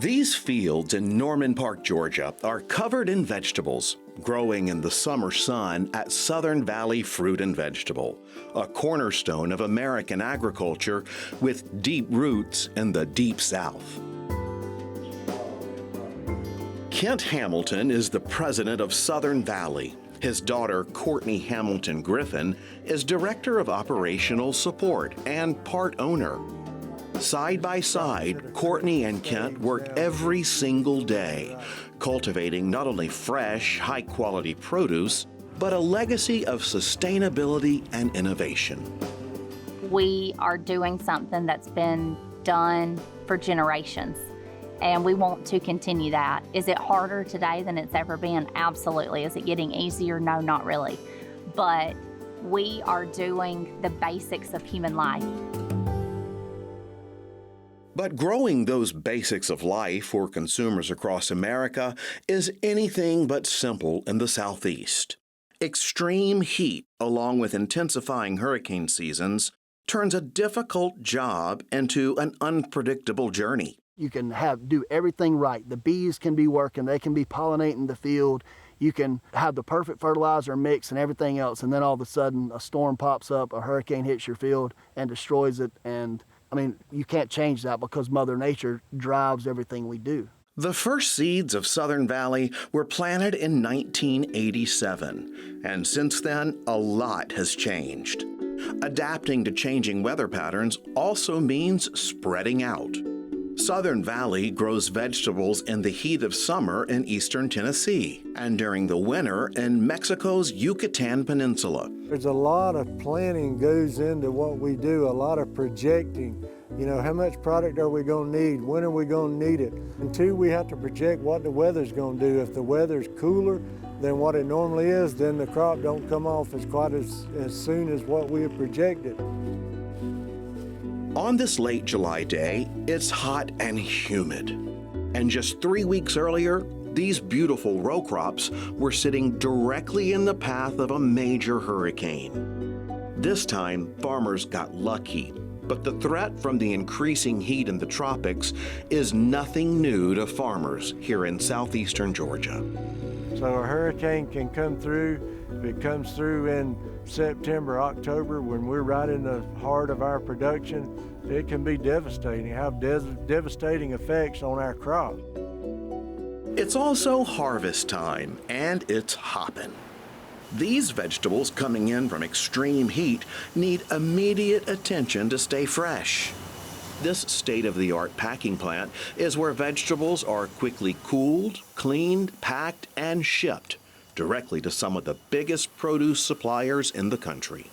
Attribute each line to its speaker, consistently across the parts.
Speaker 1: These fields in Norman Park, Georgia, are covered in vegetables, growing in the summer sun at Southern Valley Fruit and Vegetable, a cornerstone of American agriculture with deep roots in the Deep South. Kent Hamilton is the president of Southern Valley. His daughter, Courtney Hamilton Griffin, is director of operational support and part owner. Side by side, Courtney and Kent work every single day, cultivating not only fresh, high-quality produce, but a legacy of sustainability and innovation.
Speaker 2: We are doing something that's been done for generations, and we want to continue that. Is it harder today than it's ever been? Absolutely. Is it getting easier? No, not really. But we are doing the basics of human life.
Speaker 1: But growing those basics of life for consumers across America is anything but simple in the Southeast. Extreme heat, along with intensifying hurricane seasons, turns a difficult job into an unpredictable journey.
Speaker 3: You can do everything right. The bees can be working, they can be pollinating the field. You can have the perfect fertilizer mix and everything else, and then all of a sudden a storm pops up, a hurricane hits your field and destroys it. And I mean, you can't change that because Mother Nature drives everything we do.
Speaker 1: The first seeds of Southern Valley were planted in 1987, and since then, a lot has changed. Adapting to changing weather patterns also means spreading out. Southern Valley grows vegetables in the heat of summer in eastern Tennessee and during the winter in Mexico's Yucatan Peninsula.
Speaker 4: There's a lot of planning goes into what we do, a lot of projecting. You know, how much product are we going to need? When are we going to need it? And two, we have to project what the weather's going to do. If the weather's cooler than what it normally is, then the crop don't come off as soon as what we have projected.
Speaker 1: On this late July day, it's hot and humid. And just 3 weeks earlier, these beautiful row crops were sitting directly in the path of a major hurricane. This time, farmers got lucky, but the threat from the increasing heat in the tropics is nothing new to farmers here in southeastern Georgia.
Speaker 4: So a hurricane can come through. If it comes through in September, October, when we're right in the heart of our production, it can be devastating, have devastating effects on our crop.
Speaker 1: It's also harvest time, and it's hopping. These vegetables coming in from extreme heat need immediate attention to stay fresh. This state-of-the-art packing plant is where vegetables are quickly cooled, cleaned, packed, and shipped directly to some of the biggest produce suppliers in the country.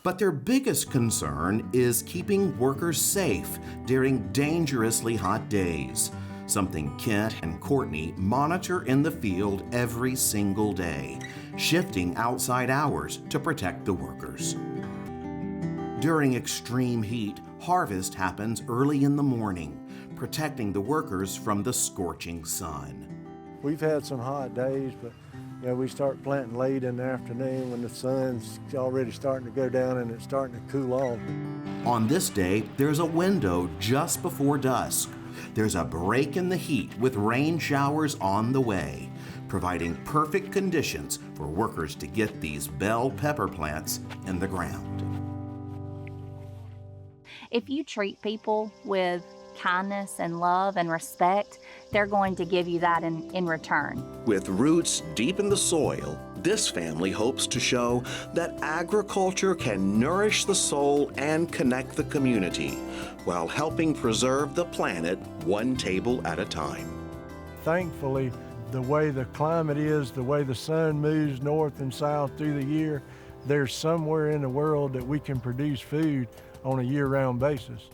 Speaker 1: But their biggest concern is keeping workers safe during dangerously hot days, something Kent and Courtney monitor in the field every single day, shifting outside hours to protect the workers. During extreme heat, harvest happens early in the morning, protecting the workers from the scorching sun.
Speaker 4: We've had some hot days, but you know, we start planting late in the afternoon when the sun's already starting to go down and it's starting to cool off.
Speaker 1: On this day, there's a window just before dusk. There's a break in the heat with rain showers on the way, providing perfect conditions for workers to get these bell pepper plants in the ground.
Speaker 2: If you treat people with kindness and love and respect, they're going to give you that in return.
Speaker 1: With roots deep in the soil, this family hopes to show that agriculture can nourish the soul and connect the community while helping preserve the planet one table at a time.
Speaker 4: Thankfully, the way the climate is, the way the sun moves north and south through the year, there's somewhere in the world that we can produce food on a year-round basis.